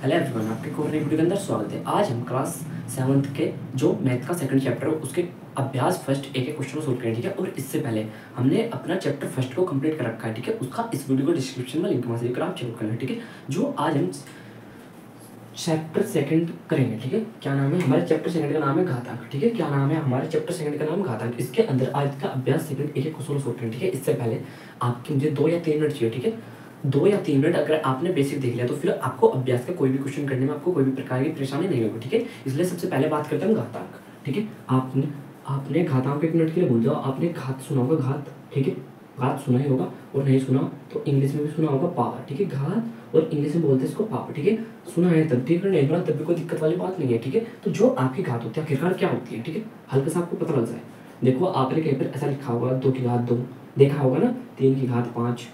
Hello everyone, आपके को video के अंदर स्वागत है। आज हम क्लास 7th के जो मैथ का सेकंड चैप्टर है उसके अभ्यास फर्स्ट एक क्वेश्चन को सोल्व करें, ठीक है। और इससे पहले हमने अपना चैप्टर फर्स्ट को कंप्लीट कर रखा है, ठीक है। उसका इस वीडियो को डिस्क्रिप्शन में लिंक वहाँ से लेकर आप चेक कर लें, ठीक है। जो आज हम चैप्टर सेकंड करेंगे, ठीक है। क्या नाम है हमारे चैप्टर सेकंड का? नाम है घातांक, ठीक है। क्या नाम है हमारे चैप्टर सेकंड का? नाम घातांक। इसके अंदर आज का अभ्यास सेकंड एक क्वेश्चन सोल्व करें, ठीक है। इससे पहले आपके मुझे 2 या 3 मिनट चाहिए, ठीक है। 2 या 3 मिनट अगर आपने बेसिक देख लिया तो फिर आपको अभ्यास का कोई भी क्वेश्चन करने में आपको कोई भी प्रकार की परेशानी नहीं होगी, ठीक है। इसलिए सबसे पहले बात करते हैं घातांक, ठीक है। आपने घातांक 1 मिनट के लिए भूल जाओ। आपने घात सुना होगा, घात, ठीक है। घात सुना ही होगा, और नहीं सुना तो इंग्लिश में भी सुना होगा पावर, ठीक है। घात और इंग्लिश में बोलते हैं इसको पावर, ठीक है। सुना है तब, ठीक है। नहीं सुना तब भी कोई दिक्कत वाली बात नहीं है, ठीक है। तो जो आपकी घात होती है आखिरकार क्या होती है, ठीक है, हल्का सा आपको पता लग जाए। देखो आपने कहीं पर ऐसा लिखा होगा 2 की घात 2, देखा होगा ना। 3 की घात 5,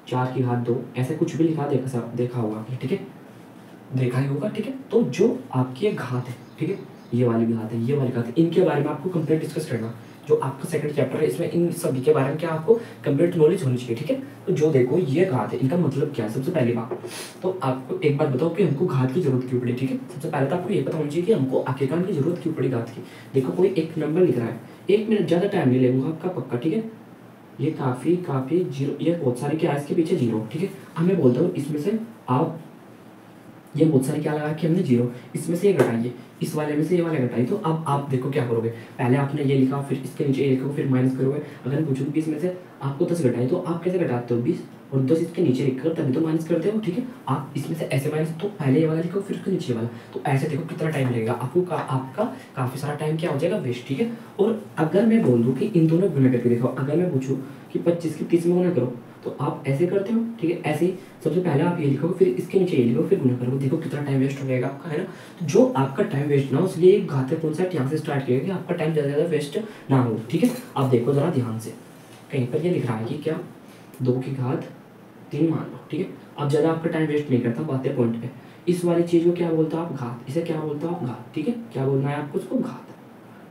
4 की घात 2, ऐसे कुछ भी लिखा देखा होगा आपने, ठीक है। देखा ही होगा, ठीक है। तो जो आपकी घात है, ठीक है, ये वाली घात है, ये वाली घात है, इनके बारे में आपको कंप्लीट डिस्कस करना। जो आपका सेकंड चैप्टर है इसमें इन सभी के बारे में क्या आपको कंप्लीट नॉलेज होनी चाहिए, ठीक है। तो जो देखो ये घात है, इनका मतलब क्या है? सबसे पहली बात तो आपको एक बात बताओ कि हमको घात की जरूरत क्यों पड़ी, ठीक है। सबसे पहले तो आपको ये पता होना चाहिए कि हमको आखिरकार की जरूरत क्यों पड़ी घात की। देखो कोई एक नंबर लिख रहा है, 1 मिनट ज़्यादा टाइम नहीं लेगा आपका, पक्का, ठीक है। ये काफ़ी जीरो, ये बहुत सारे क्या है इसके पीछे जीरो, ठीक है। अब मैं बोलता हूँ इसमें से आप ये बहुत सारे क्या लगा कि हमने जीरो, इसमें से ये घटाइए, इस वाले में से ये वाले घटाइए। तो अब आप देखो क्या करोगे। पहले आपने ये लिखा, फिर इसके नीचे ये लिखोगे, फिर माइनस करोगे। अगर मैं पूछूँ 20 में से आपको 10 घटाए तो आप कैसे घटाते हो? 20 और 10 इसके नीचे लिखकर तभी तो माइनस करते हो, ठीक है। आप इसमें से ऐसे माइनस, तो पहले ये वाला लिखो फिर उसके नीचे वाला। तो ऐसे देखो कितना टाइम लगेगा आपको, आपका काफ़ी सारा टाइम क्या हो जाएगा? वेस्ट, ठीक है। और अगर मैं बोल दूँ कि इन दोनों गुना करके देखो, अगर मैं पूछूँ कि 25 की 30 में गुना करो तो आप ऐसे करते हो, ठीक है। ऐसे ही सबसे पहले आप ये लिखोगे, फिर इसके नीचे ये लिखो, फिर गुना करोगे। देखो कितना टाइम वेस्ट हो जाएगा आपका, है ना। तो जो आपका टाइम वेस्ट ना हो, इसलिए घातांक कॉन्सेप्ट यहाँ से स्टार्ट किया कि आपका टाइम ज़्यादा वेस्ट ना हो, ठीक है। आप देखो ज़रा ध्यान से, कहीं पर ये लिख रहा है कि क्या 2 की घात 3 मान लो, ठीक है। अब ज़्यादा आपका टाइम वेस्ट नहीं करता, बातें पॉइंट पे। इस वाली चीज़ को क्या बोलते हो आप? घात। इसे क्या बोलते हो आप? घात, ठीक है। क्या बोलना है आपको? उसको घात,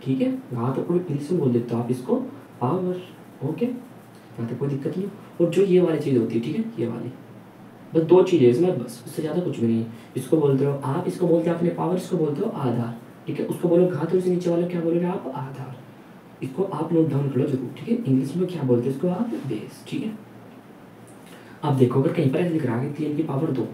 ठीक है। घात और इंग्लिश में बोल देते हो आप इसको पावर, ओके। यहाँ तक कोई दिक्कत नहीं। और जो ये वाली चीज़ होती है, ठीक है, ये वाली, बस 2 चीज़ें इसमें, बस इससे ज़्यादा कुछ भी नहीं है। इसको बोलते हो आप, इसको बोलते हो अपने पावर, इसको बोलते हो आधार, ठीक है। उसको बोलो घात और इसके नीचे वाले क्या बोलोगे आप? आधार। इसको आप नोट डाउन कर लो जरूर, ठीक है। इंग्लिश में क्या बोलते हैं इसको आप? बेस, ठीक है। अब देखो अगर कहीं पर ऐसे लिख रहा है 3 की पावर 2,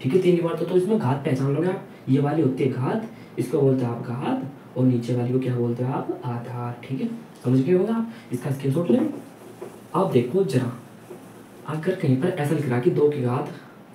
ठीक है, 3 की पावर 2, तो इसमें घात पहचान लोगे आप। ये वाली होती है घात, इसको बोलते हैं आप घात, और नीचे वाली को क्या बोलते हैं आप? आधार, ठीक है। समझ गए होगा आप? इसका स्क्रीनशॉट लें। अब देखो जरा, अगर कहीं पर ऐसा लिख रहा है कि 2 की घात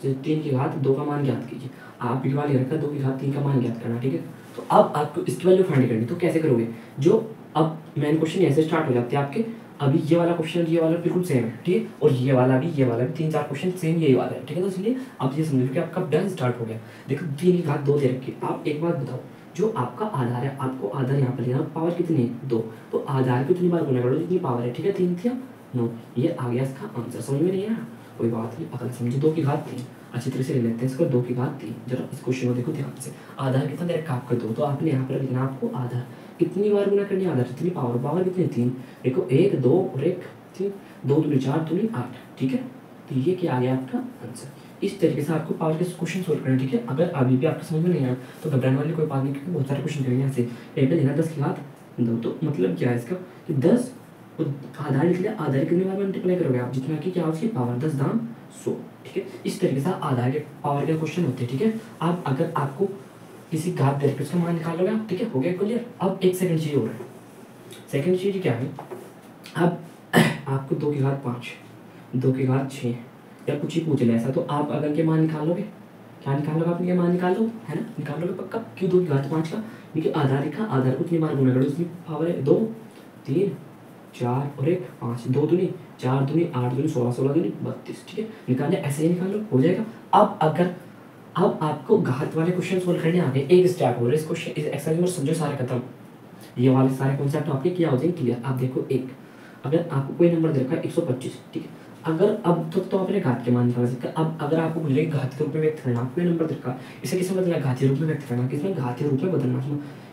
3 की घात 2 का मान ज्ञात कीजिए, आप लिखवा ले रखा 2 की घात 3 का मान ज्ञात करना, ठीक है। तो अब आपको इसकी वैल्यू फाइंड करनी, तो कैसे करोगे? जो अब मेन क्वेश्चन ऐसे स्टार्ट हो जाते हैं आपके। अभी ये वाला क्वेश्चन ये वाला बिल्कुल सेम है, ठीक है। और ये वाला भी 3-4 क्वेश्चन सेम यही वाला है, ठीक है। तो इसलिए अब ये समझो कि आपका डांस स्टार्ट हो गया। देखो 3 की घात 2 दे रखी। आप एक बात बताओ, जो आपका आधार है, आपको आधार यहाँ पर लेना, पावर कितनी है? 2। तो आधार को इतनी बार गुना करो जितनी पावर है, ठीक है। 3 थी, 9, ये आ गया इसका आंसर। समझ में नहीं आया? कोई बात नहीं, अगर समझे 2 की घात 3 अच्छी तरह से ले लेते हैं इसको। 2 की घात 3, जरा इस क्वेश्चन को देखो ध्यान से। आधार कितना दे रखा आपका? 2। तो आपने यहाँ पर लिखना आपको आधार कितनी बार गुना करनी है? आधार कितनी पावर, पावर कितनी? 3। देखो 1 2 और 1 3, 2 दूनी 4 दूनी 8, ठीक है। तो ये क्या आ गया आपका आंसर। इस तरीके से आपको पावर के क्वेश्चन सोल्व करना, ठीक है। अगर अभी भी आपको समझ में नहीं आया तो घबराने वाली कोई बात नहीं, क्योंकि बहुत सारे क्वेश्चन करेंगे यहाँ से। एक पे लेना 10 की घात 2, तो मतलब क्या है इसका कि 10 आधार लिख लिया, आधार कितनी बार मल्टीप्लाई करोगे आप? जितना कि क्या उसकी पावर 10 दाम 100, ठीक है। इस तरीके से आधार के पावर के क्वेश्चन होते हैं, ठीक है। आप अगर आपको किसी घात दे रखी उसका मान निकालोगे आप, ठीक है। हो गया क्लियर? अब एक सेकंड चीज हो रहा है। सेकंड चीज क्या है? अब आपको 2 की घात 5, 2 की घात 6 या कुछ ही पूछ ले ऐसा, तो आप अगर के मान निकालोगे, क्या निकालोगे? आप ये मान निकालो, है ना, निकालोगे पक्का। क्यों 2 की घात 5 का? क्योंकि आधार लिखा, आधार को कितनी बार गुना करो, उसकी पावर है 2 3 4 और 1 5, 2 दूनी 4 दूनी 8 दूनी 16, 16 दूनी 32, ठीक है। निकालने ऐसे ही निकालो, हो जाएगा। अब आपको घात वाले क्वेश्चन सोल्व करने आ गए, एक स्टेप हो रहा है इस क्वेश्चन, इस एक्सरसाइज में समझो सारे खत्म। ये वाले सारे कॉन्सेप्ट आपके क्या हो जाएंगे क्लियर। आप देखो, एक अगर आपको कोई नंबर दे रखा है 125, ठीक है। अगर अब तो आपने घात के मान निकाल सकते हैं। अब अगर आपको बोले घात के रूप में व्यक्त करना, आपको नंबर दे रखा, इसे किसमें बदलना? घातीय रूप में व्यक्त करना। किसमें? घातीय रूप में बदलना।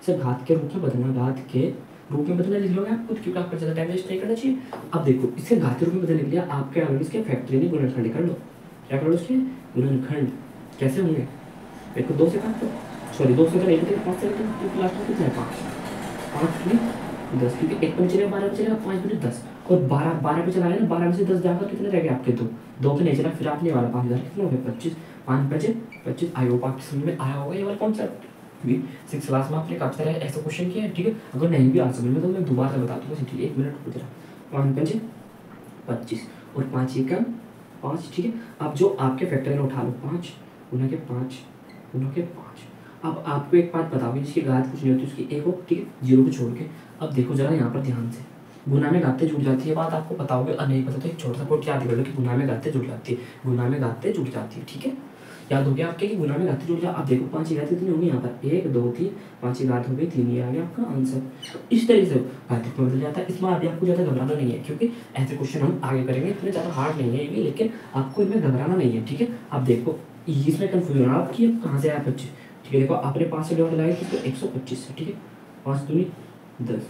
इसे घात के रूप में बदलना, घात के रूप में बदलना लिख लोगे आप खुद, क्योंकि आपको ज़्यादा टाइम वेस्ट नहीं करना चाहिए। अब देखो इसके घातीय रूप में बदलने के लिए आप क्या करोगे? इसके फैक्टरी नहीं, गुणनखंड कर लो। क्या कर लो? इसके गुणनखंड कैसे होंगे? देखो 2 से काट दो, सॉरी 2 से अगर 1 बटेगा 5 से काटो तो लास्ट में कितना है 5, 5 दूनी 10, क्योंकि 1 पे चलेगा 12 पे चलेगा 5 दूनी 10, और 12 पे चला है ना, 12 में से 10 जाकर कितने रह गए आपके, 2 पे नहीं चला, फिर आपने वाला 5000 कितना हो गया 25, 5 बजे 25 आई होप आपकी समझ में आया होगा ये वाला कॉन्सेप्ट भी। 6 क्लास में आपने काफ़ी सारे ऐसे क्वेश्चन किए हैं, ठीक है। अगर नहीं भी आ समझ में तो मैं दोबारा बता दूँगा, ठीक है, 1 मिनट रुक जरा। 5 बजे 25 और 5 एकम 5, ठीक है। अब जो आपके फैक्टर में उठा लो 5 गुना के 5 गुना के 5। अब आपको एक बात बताओगे जिसकी घात कुछ नहीं होती उसकी 1 हो, ठीक है, 0 को छोड़ के। अब देखो जरा यहाँ पर ध्यान से, गुना में घातें जुड़ जाती है, बात आपको पता होगी, और नहीं पता तो एक छोटा सा कोड याद कर लो कि गुना में घातें जुड़ जाती है, गुना में घातें जुड़ जाती है, ठीक है। याद हो गया आपके कि गुना में घातें जुड़ जाए। अब देखो 5 की घात कितनी होगी यहाँ पर, 1 2 3, 5 की घात हो गई 3, ये आ गया आपका आंसर। तो इस तरीके से घातिक में बदल जाता है। इसमें अभी आपको ज़्यादा घबराना नहीं है, क्योंकि ऐसे क्वेश्चन हम आगे करेंगे, इतने ज़्यादा हार्ड नहीं है ये भी, लेकिन आपको इनमें घबराना नहीं है, ठीक है। अब देखो इसमें कन्फ्यूजन आपकी कहाँ से आया 25, ठीक है। देखो आपने 5 से डिवाइड लगाया तो 125 से, ठीक है, 5 दूनी 10,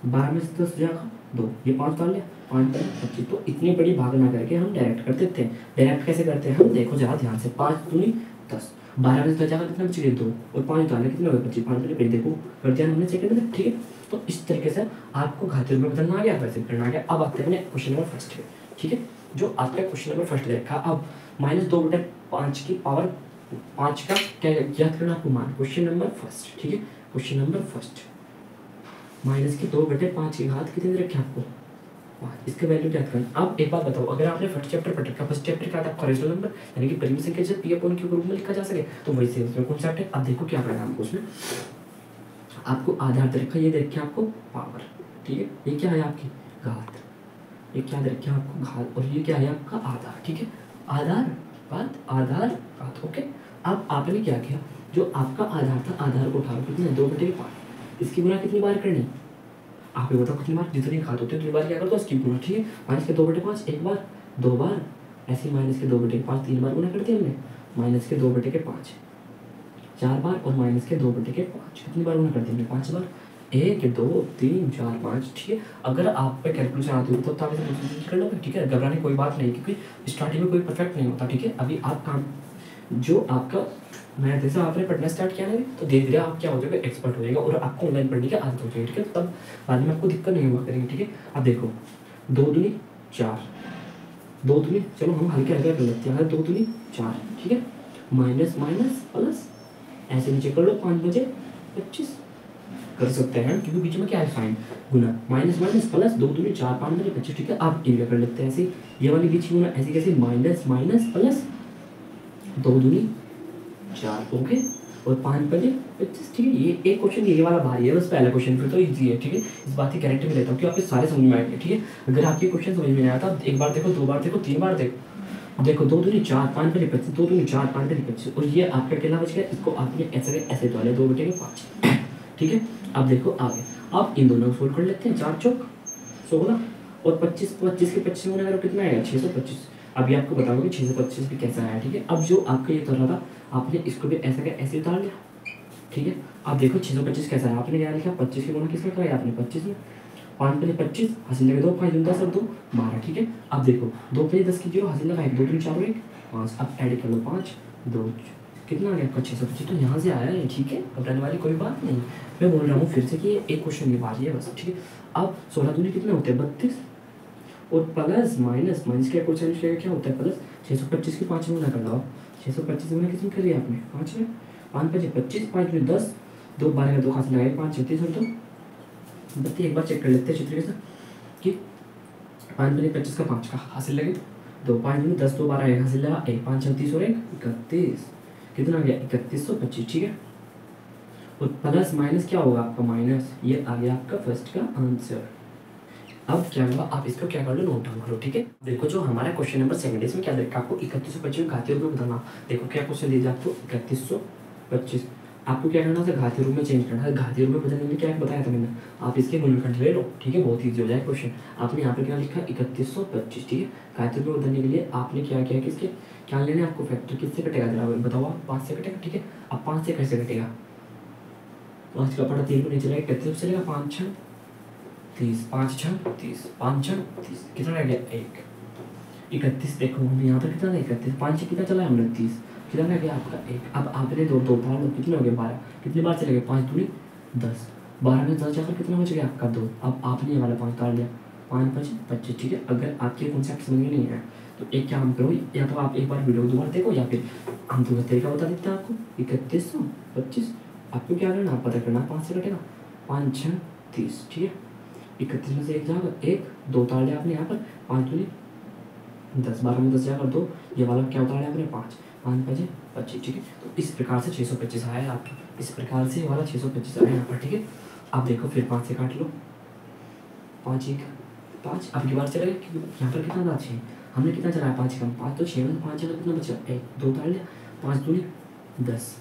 12 में से 10 जाएगा 2, ये 5 डाल लिया, 5 पर 25। तो इतनी बड़ी भाग ना करके हम डायरेक्ट कर देते हैं। डायरेक्ट कैसे करते हैं हम, देखो जरा ध्यान से, 5 दूनी 10, 12 में से 10 जाएगा कितना बच गया 2, और 5 डाल लिया कितना हो गया 25, 5 पे देखो कर दिया हमने सेकंड में, ठीक है। तो इस तरीके से आपको घातीय में बदलना आ गया, वैसे करना आ गया। अब आते हैं क्वेश्चन नंबर फर्स्ट पे, ठीक है। जो आपने क्वेश्चन नंबर फर्स्ट देखा, अब -2/5 की पावर 5 का क्या याद करना आपको मान, क्वेश्चन नंबर फर्स्ट, ठीक है। क्वेश्चन नंबर फर्स्ट, -2/5 की घात कितनी रखी आपको 5, इसके वैल्यू क्या करना। अब एक बात बताओ, अगर आपने फर्स्ट चैप्टर पढ़ रखा, फर्स्ट चैप्टर का आपका रेशनल नंबर यानी कि परिमित संख्या जब p/q के रूप में लिखा जा सके, तो वही से इसमें कॉन्सेप्ट है। अब देखो क्या करना है आपको, उसमें आपको आधार दे रखा, ये दे रखी आपको पावर, ठीक है, ये क्या है आपकी घात, ये क्या दे रखी है आपको घात, और ये क्या है आपका आधार, ठीक है, आधार घात आधार घात, ओके। अब आपने क्या किया, जो आपका आधार था, आधार को उठा कितना 2/5, इसकी गुना कितनी बार करनी, आप ये बताओ कितनी बार, जितनी घात होती है उतनी बार क्या कर दो इसकी गुना, ठीक है। माइनस के 2/5 एक बार, 2 बार, ऐसे माइनस के 2/5 3 बार गुना कर दिया हमने, माइनस के 2/5 4 बार, और माइनस के 2/5 कितनी बार गुना कर दिया हमने 5 बार, 1 2 3 4 5, ठीक है। अगर आप पे कैलकुलेशन आती हो तो आप इसे कर लो, ठीक है, घबराने कोई बात नहीं, क्योंकि स्टार्टिंग में कोई परफेक्ट नहीं होता, ठीक है। अभी आप काम जो आपका मैथ जैसे आपने पढ़ना स्टार्ट किया ना, तो धीरे धीरे आप क्या हो जाएगा, एक्सपर्ट हो जाएगा, और आपको ऑनलाइन पढ़ने की आदत हो जाएगी, ठीक है। तब बाद में आपको दिक्कत नहीं हुआ करेगी, ठीक है। अब देखो 2 दूनी 4, 2 दूनी, चलो हम हल्के हल्के कर लेते हैं, 2 दूनी 4, ठीक है, माइनस माइनस प्लस, ऐसे नीचे कर लो 5 बजे 25 कर सकते हैं, क्योंकि बीच में क्या है साइन, गुना, माइनस माइनस प्लस, 2 दूनी 4 5 बजे 25, ठीक है। आप इंडिया कर लेते हैं ऐसे, ये वाली बीच की गुना ऐसे कैसे, माइनस माइनस प्लस, 2 दूनी 4, ओके, और 5 बजे 25, ठीक है। ये एक क्वेश्चन ये वाला भारी है, बस पहला क्वेश्चन, फिर तो इजी है, ठीक है। इस बात की गारंटी में लेता हूँ कि आपके सारे समझ में आएंगे, ठीक है। अगर आपके क्वेश्चन समझ में नहीं आया था, एक बार देखो, 2 बार देखो, 3 बार देखो, देखो 2 दूनी 4 5 बजे 25, 2 दूनी 4 5 बजे 25, और ये आपका अकेला बच गया, इसको आपने ऐसे ऐसे डाले 2/5, ठीक है। अब देखो आगे, अब इन दोनों को सोल्व कर लेते हैं, 4 चौक 16, और 25 के 25 में अगर कितना आएगा 625। अभी आपको बताऊंगा कि 625 भी कैसा आया, ठीक है। अब जो आपका ये तरह था, आपने इसको भी ऐसा क्या ऐसे उतार लिया, ठीक है। अब देखो 625 कैसा है, आपने क्या लिखा, 25 की गुना किसमें कराया आपने 25 में, 5 पहले 25 हासिल लगे 2 5 10 और 2 12, ठीक है। अब देखो 2 पहले 10 की 0 हासिल लगा 1 2 3 4 1 5, अब ऐड कर लो 5 2 कितना आ गया आपका 625, तो यहाँ से आया है, ठीक है, घबराने वाली कोई बात नहीं। मैं बोल रहा हूँ फिर से कि ये एक क्वेश्चन की बात है बस, ठीक है। अब 16 दूनी कितने होते हैं 32, और प्लस माइनस माइनस का क्वेश्चन क्या होता है प्लस, 625 की 5 में गुना कर लो, 625 गुना किसमें करिए आपने 5 में, 5 बजे 25 5 में 10 2 12 का 2 हाथ लगाए 5 36 और 2 32, एक बार चेक कर लेते हैं चित्र के साथ कि 5 बजे 25 का 5 का हासिल लगे 2 5 में 10 2 12 एक हासिल लगा 1 5 36 और 1 31, कितना आ गया 3125, ठीक है। और प्लस माइनस क्या होगा आपका माइनस, ये आ गया आपका फर्स्ट का आंसर। अब क्या होगा, आप इसको क्या कर लो, नोट डाउन करो, ठीक है। देखो जो हमारा क्वेश्चन नंबर 7 इसमें क्या देखा आपको 3125 घातीय रूप में बताना। देखो क्या क्वेश्चन दिया आपको 3125, आपको क्या करना था घातीय रूप में चेंज करना है। घातीय रूप में बदलने में क्या बताया था मैंने, आप इसके गुणनखंड ले लो, ठीक है, बहुत ईजी हो जाए क्वेश्चन। आपने यहाँ पे क्या लिखा 3125, ठीक है। घातीय रूप में बदलने के लिए आपने क्या किया, किसके क्या लेने आपको फैक्टर किससे कटेगा जरा बताओ आप, 5 से कटेगा, ठीक है। अब 5 से कैसे कटेगा, 5 का पड़ा 3 को नहीं चलेगा 31 चलेगा, 5 6 30 5 6 30 5 6 30, कितना रह गया 1 31, देखो हमने यहाँ पर कितना था 31, 5 से कितना चला है हमने 30, कितना रह गया आपका 1। अब आपने दो दो बार कितने हो गए 12, कितनी बार चले गए 5 दूनी 10, 12 में 10 जाकर कितना बच गया आपका 2। अब आपने ये वाला 5 डाल दिया, 5 5 25। ठीक है, अगर आपके कॉन्सेप्ट समझ में नहीं है तो एक काम करो, या तो आप एक बार वीडियो दोबारा देखो या फिर हम दूसरा तरीका बता देते हैं आपको। 3125 आपको क्या करना, पता करना 5 से कटेगा, 5 6 30। ठीक है, 31 में से 1 जाएगा 1, 2 उतार लिया आपने यहाँ पर, 5 दूनी 10, 12 में 10 जाएगा 2, ये वाला क्या उतार लिया आपने 5, 5 5 25। ठीक है, तो इस प्रकार से 625 आया आपका, इस प्रकार से ये वाला 625 आया यहाँ पर। ठीक है, अब देखो फिर 5 से काट लो, 5 1 5। अब की बार चलेगा क्योंकि यहाँ पर कितना था 6, हमने कितना चलाया 5 कम 5, तो 6 में 5 जगह कितना बचा 1, 2 उतार लिया, 5 दूनी 10,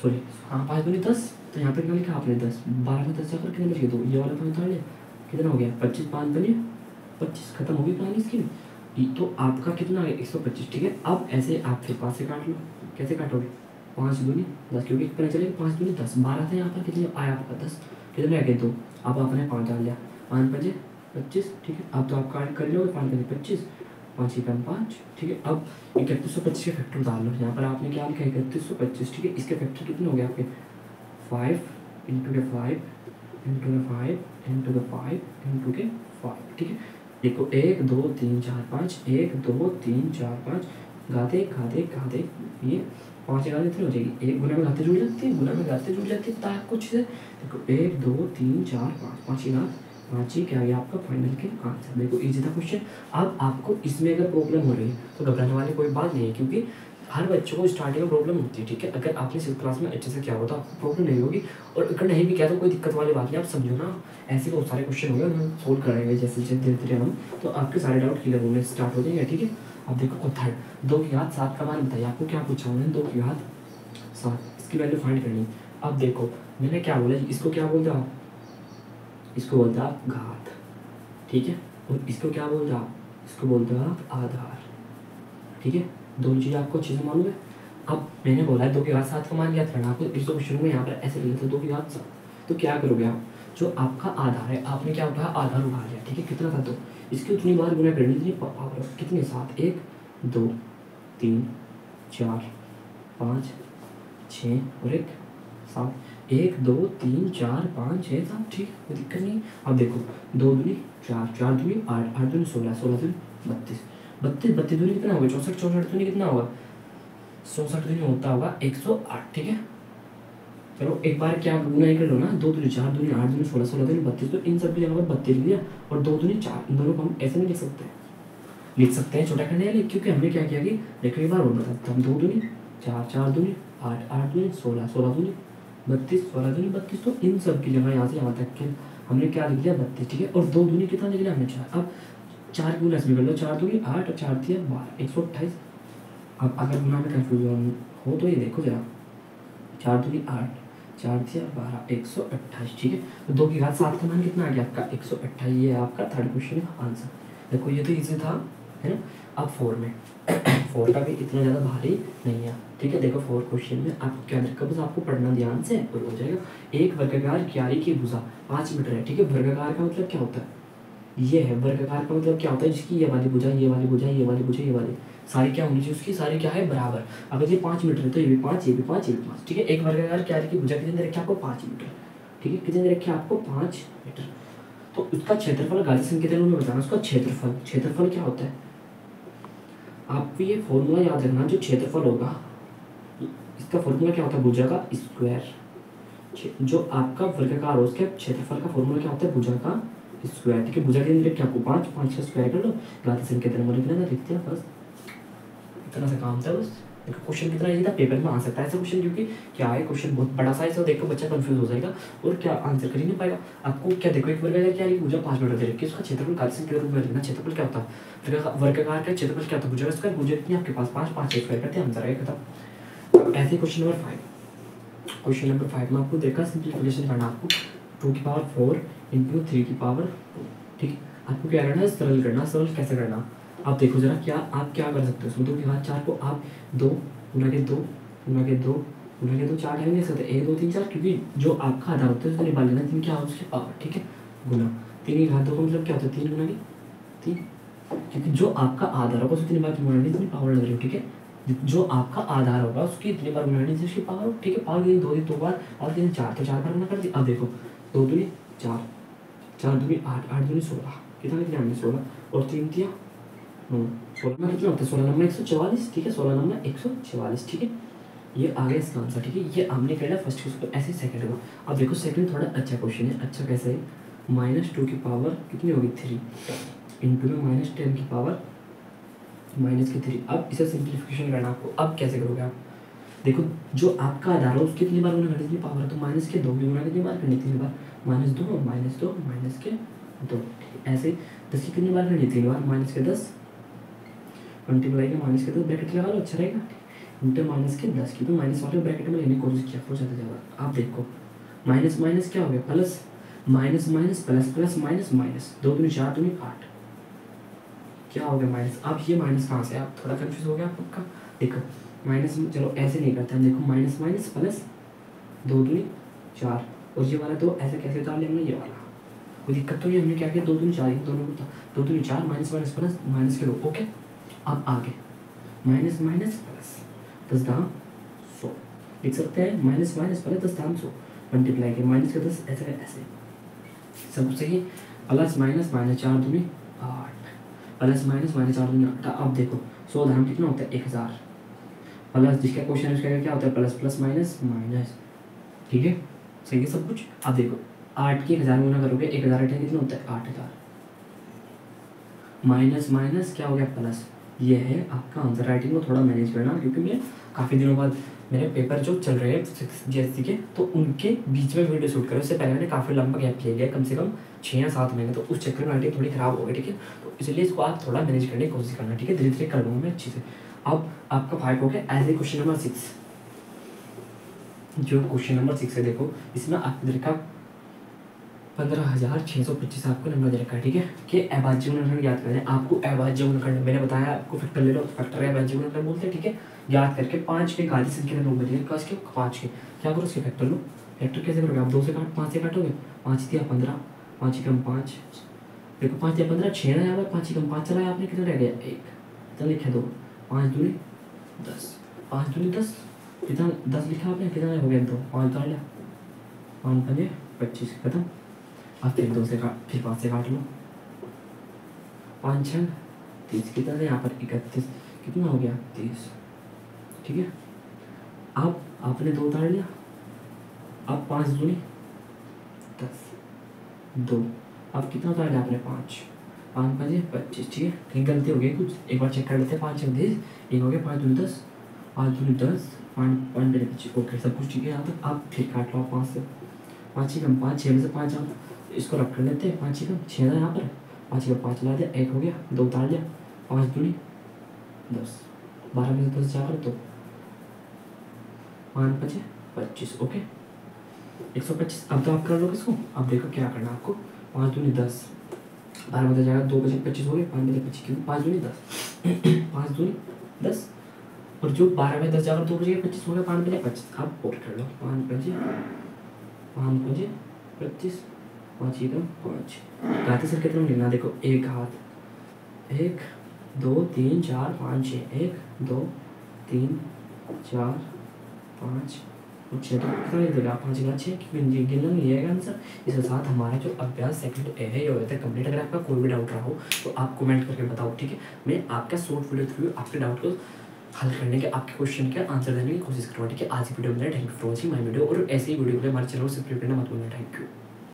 सॉरी हाँ 5 दूनी 10, तो यहाँ पर कितना लिखा आपने 10, 12 में 10 जाकर कितने बच गए 2, ये वाला 5 उतार लिया, कितना हो गया 25, 5 बनिए 25, खत्म होगी कहानी इसकी। तो आपका कितना आ गया 125। ठीक है, अब ऐसे आप फिर 5 से काट लो, कैसे काटोगे 5 दूनी 10, क्योंकि पता चलेगा 5 दूनी 10, 12 था यहाँ पर, कितने आया आपका 10, कितने आ गए 2, अब आपने 5 डाल लिया, 5 5 25। ठीक है, अब तो आप काट कर लोगे 5 5 25, 5 1 5। ठीक है, अब 3125 के फैक्टर डाल लो, यहाँ पर आपने क्या लिखा 3125। ठीक है, इसके फैक्टर कितने हो गए आपके 5 इंटू के 5 इंटू के 5 इंटू के 5 इंटू के 5। ठीक है, देखो 1 2 3 4 5, 1 2 3 4 5, गाते गाते गाते ये 5 गाते इतनी हो जाएगी, 1 गुना में गाते जुड़ जाती है, गुना में गाते जुड़ जाती है ताक कुछ से। देखो 1 2 3 4 5, 5 ही गात 5 ही क्या गया आपका फाइनल के आंसर। देखो इजी था क्वेश्चन। अब आपको इसमें अगर प्रॉब्लम हो रही है तो घबराने वाली कोई बात नहीं है, क्योंकि हर बच्चों को स्टार्टिंग में प्रॉब्लम होती है। ठीक है, अगर आपने 6th क्लास में अच्छे से किया हो तो आपको प्रॉब्लम नहीं होगी, और अगर नहीं भी किया तो कोई दिक्कत वाली बात नहीं, आप समझो ना, ऐसे बहुत सारे क्वेश्चन होंगे हम सोल्व कराएंगे जैसे जैसे धीरे धीरे हम, तो आपके सारे डाउट क्लियर होने स्टार्ट हो जाएंगे। ठीक है, अब देखो थर्ड 2 की घात 7 का मान बताइए, आपको क्या पूछा उन्होंने 2 की घात 7, इसकी वैल्यू फाइंड करनी। अब देखो मैंने क्या बोला, इसको क्या बोलते आप, इसको बोलते आप घात। ठीक है, और इसको क्या बोलते आप, इसको बोलते हो आप आधार। ठीक है, दोनों चीज़ें आपको अच्छे से मालूम है। अब मैंने बोला है 2 की घात 7 का मान ज्ञात करना, आपको इस दो शुरू में यहाँ पर ऐसे लिखा था 2 की घात 7, तो क्या करोगे आप, जो आपका आधार है आपने क्या उठाया, आधार उठा लिया। ठीक है, कितना था 2, इसकी उतनी बार गुना करनी, इतनी पावर कितनी 7, 1 2 3 4 5 6 और 1 7, 1 2 3 4 5 6 7। ठीक, कोई दिक्कत नहीं। अब देखो 2 दूनी 4, 4 दूनी 8, 8 दूनी 16, 16 दूनी 32, 32 32 दूनी कितना होगा 64, 64 दूनी कितना होगा 64 दूनी होता होगा 108। ठीक है, चलो एक बार क्या गुना ही कर लो ना, 2 दूनी 4 दूनी 8 दूनी 16, 16 दूनी 32, तो इन सब की जगह पर 32 लिख दिया, और 2 दूनी 4, इन दोनों को हम ऐसे नहीं लिख सकते हैं छोटा करने वाले, क्योंकि हमने क्या किया कि देखो एक बार और बता, हम 2 दूनी 4, 4 दूनी 8, 8 दूनी 16, 16 दूनी 32, 16 दूनी 32, तो इन सब की जगह यहाँ से यहाँ तक के हमने क्या लिख दिया 32। ठीक है, और 2 दूनी कितना लिख लिया हमने 4, अब 4 गुना इसमें कर लो, 4 दूनी 8 और 4 दिया 12, 128। अब अगर गुना में कन्फ्यूजन हो तो ये देखो जरा, 4 दूनी 8, 4 दिया 12, 128। ठीक है, तो 2 की घात 7 का मान कितना आ गया आपका 128, ये आपका थर्ड क्वेश्चन का आंसर। देखो ये तो इजी था, है ना। अब 4 में 4 का भी इतना ज़्यादा भारी नहीं है। ठीक है, देखो 4 क्वेश्चन में आपको क्या दिक्कत, बस आपको पढ़ना ध्यान से और हो जाएगा। एक वर्गाकार क्यारी की भुजा 5 मीटर है। ठीक है, वर्गाकार का मतलब क्या होता है, ये है वर्गाकार का मतलब क्या होता है, जिसकी ये वाली भुजा, ये वाली भुजा, ये वाली भुजा, ये वाली सारी क्या होनी चाहिए, उसकी सारी क्या है बराबर। अगर ये 5 मीटर है तो ये भी 5, ये भी 5, ये भी 5। ठीक है, एक वर्गाकार क्यारी की भुजा कितने रखे आपको 5 मीटर। ठीक है, कितने रखे आपको 5 मीटर, तो उसका क्षेत्रफल घातीय संकेतन में बताना, उसका क्षेत्रफल, क्षेत्रफल क्या होता है, आपको ये फॉर्मूला याद रखना, जो क्षेत्रफल होगा इसका फॉर्मूला क्या होता है, भुजा का स्क्वायर। जो आपका वर्गाकार हो उसके क्षेत्रफल का फॉर्मूला क्या होता है, भुजा का स्क्वायर। ठीक है, भुजा के अंदर क्या आपको 5, 5 का स्क्वायर कर लो, घातीय संकेतन में लिखना है, लिखते हैं बस, इतना सा काम था बस। देखो क्वेश्चन कितना इजी था, पेपर में आ सकता है ऐसा क्वेश्चन, क्योंकि क्या है क्वेश्चन बहुत बड़ा सा है, तो देखो बच्चा कंफ्यूज हो जाएगा और क्या आंसर कर ही नहीं पाएगा। आपको क्या देखो एक वर्गाकार क्या है, भुजा 5 मीटर दे रखी है, उसका क्षेत्रफल घातीय संकेतन रूप में लिखना। क्षेत्रफल क्या होता है, वर्गाकार का क्षेत्रफल क्या होता है, भुजा स्क्वायर, भुजा कितनी आपके पास 5, 5 स्क्वायर करते हैं, आंसर आएगा खत्म। ऐसे क्वेश्चन नंबर 5, क्वेश्चन नंबर 5 में आपको देखा सिंप्लीफिकेशन करना, आपको 2 की पावर 4 इंटू 3 की पावर 2। ठीक है, आपको क्या करना है, सरल करना। सरल कैसे करना, आप देखो जरा, क्या आप क्या कर सकते हो उसमें, 2 की घात 4 को आप 2 गुना के 2 गुना के 2 गुना के 2 4 टाइम ले सकते हैं, 1 2 3 4, क्योंकि जो आपका आधार होता है उसको निकाल लेना, 3 क्या होगा उसकी पावर। ठीक है, गुना 3 की घात 2 का मतलब क्या होता है, 3 गुना की 3, क्योंकि जो आपका आधार होगा उसको 3 बार गुना करनी, इतनी पावर लग रही है। ठीक है, जो आपका आधार होगा उसकी इतनी बार गुना करनी चाहिए उसकी पावर, ठीक है। पावर कितनी, 2 दी 2 बार और 3 4, तो 4 बार गुना कर दी। अब देखो 2 दूनी 4, 4 दूनी 8, 8 दूनी 16, कितना कितना हमने 16 और 3 दिया 9, 16 में कितना होता है 16 नंबर 144, ठीक है। 16 नंबर 144, ठीक है। ये आ गया इसका आंसर, ठीक है। ये हमने कर लिया फर्स्ट क्वेश्चन, ऐसे सेकंड को। अब देखो सेकंड थोड़ा अच्छा क्वेश्चन है। अच्छा कैसे है, -2 की पावर कितनी होगी 3 इंटू में -10 की पावर -3। अब इसे सिंप्लीफिकेशन करना आपको। अब कैसे करोगे आप, देखो जो आपका आधार है उसकी कितनी बार गुना करनी थी पावर, तो -2 की गुना कितनी बार करनी, 3 बार, -2 -2 ठीक है। ऐसे 10 की कितनी बार करनी, 3 बार, -10 मल्टीप्लाई के -10 ब्रैकेट लगा लो, अच्छा रहेगा। इंटर -10 की, तो माइनस वाले ब्रैकेट में लेने की कोशिश किया, बहुत ज़्यादा। आप देखो माइनस माइनस क्या हो गया plus, minus minus plus, plus minus minus, 2 दूनी 4 दूनी 8, क्या हो गया माइनस। अब ये माइनस कहाँ से, आप थोड़ा कंफ्यूज हो गया आपका। देखो माइनस, चलो ऐसे नहीं करते हम, देखो माइनस माइनस प्लस, 2 दूनी 4 और ये वाला 2 ऐसे कैसे उतार लिया हमने, ये वाला कोई दिक्कत तो नहीं। हमने क्या किया 2 दूनी 4, दोनों को 2 दूनी 4 माइनस माइनस प्लस माइनस के 2, ओके। अब आगे माइनस माइनस प्लस 10 दाम 100 लिख सकते हैं, माइनस माइनस प्लस 10 दाम 100 मल्टीप्लाई के माइनस के 10 ऐसे ऐसे सब सही। प्लस माइनस माइनस 4 दूनी 8, प्लस माइनस माइनस 4 दूनी 8। अब देखो 100 धाम कितना होता है 1000, प्लस जिसका क्वेश्चन है उसका क्या होता है प्लस प्लस माइनस माइनस, ठीक है। सही है सब कुछ। अब देखो 8 की 1000 गुना करोगे, 1000 8 कितना होता है 8000, माइनस माइनस क्या हो गया प्लस। ये है आपका आंसर। राइटिंग को थोड़ा मैनेज करना, क्योंकि मैं काफ़ी दिनों बाद मेरे पेपर जो चल रहे हैं 6 GST के, तो उनके बीच में वीडियो शूट करो। उससे पहले मैंने काफ़ी लंबा गैप ले लिया, कम से कम 6 या 7 महीने, तो उस चक्कर में राइटिंग थोड़ी ख़राब हो गई, ठीक है। तो इसलिए इसको आप थोड़ा मैनेज करने की कोशिश करना, ठीक है। धीरे धीरे कर लूँगा मैं अच्छी से। अब आपका 5 हो गया। एज ए क्वेश्चन नंबर 6, जो क्वेश्चन नंबर 6 है देखो, इसमें आपको देखा 15,625 आपको नंबर दे रखा है, ठीक है। कि अभाज्य गुणनखंड याद करें। आपको अभाज्य गुणनखंड मैंने बताया आपको, फैक्टर ले लो, फैक्टर है अभाज्य गुणनखंड बोलते हैं, ठीक है। याद करके 5 के घातीय संख्या लोग बनेंगे, के 5 के क्या करो उसके फैक्टर लो। फैक्टर कैसे करोगे आप, 2 से 5 से काटोगे, 5 दिया 15, 5 कम 5, देखो 5 दिया 15, 6 ना यहाँ पर 5 कम 5 चला आपने, कितना रह गया 1, तो लिखे 2, 5 दूनी 10, 5 दूनी 10, कितना 10 लिखा आपने, कितना हो गया 2, 5 डाल लिया, 5 5 25 खत्म। अब फिर 2 से काट, फिर 5 से काट लो, 5 6 30, कितना है यहाँ पर 31, कितना हो गया 30, ठीक है। अब आपने 2 उतार लिया, अब 5 दूनी 10, 2, अब कितना उतार लिया आपने 5, 5 5 25, ठीक है। कहीं गलती हो गई कुछ, एक बार चेक कर लेते हैं। 5 6 30, एक हो गया 5 दूनी 10, 5 दूनी 10, 5 5 25, ओके सब कुछ ठीक है यहाँ तक। अब फिर काट लो 5 से, 5 कम 5, 6 में से 5 आप इसको रख कर लेते हैं, 5 कम 6 था यहाँ पर, 5 का 5 ला दिया, 1 हो गया, 2 उतार लिया, 5 दूनी 10, 12 में से 10 जा तो 5 5 25, ओके 125। अब तो आप कर लो किसको। अब देखो क्या करना आपको, 5 दूनी 10, 12 में जाएगा, 2 बजे 25 हो गए, 5 बजे 25 क्यों, 5 दूनी 10 5 दूनी 10, और जो 12 में 10 जाकर 2 बजे 25 हो गया, 5 बजे 25। अब और कर लो, 5 बजे 25, 5 एकम 5, घातीय संख्या कितना लिखना, देखो एक हाथ, 1 2 3 4 5 6, 1 2 3 4 5 और 6, तो कितना लिख देगा 5 का 6, क्योंकि गिनना नहीं है आंसर। इसके साथ हमारा जो अभ्यास सेकंड ए है ये हो जाता है कंप्लीट। अगर आपका कोई भी डाउट रहा हो तो आप कमेंट करके बताओ, ठीक है। मैं आपका शॉर्ट वीडियो थ्रू आपके डाउट को हल करने के, आपके क्वेश्चन के आंसर देने की कोशिश करूँगा, ठीक है। आज की वीडियो में thank you for watching my video, और ऐसे ही वीडियो के लिए हमारे चैनल को सब्सक्राइब करना मत भूलना। Thank you.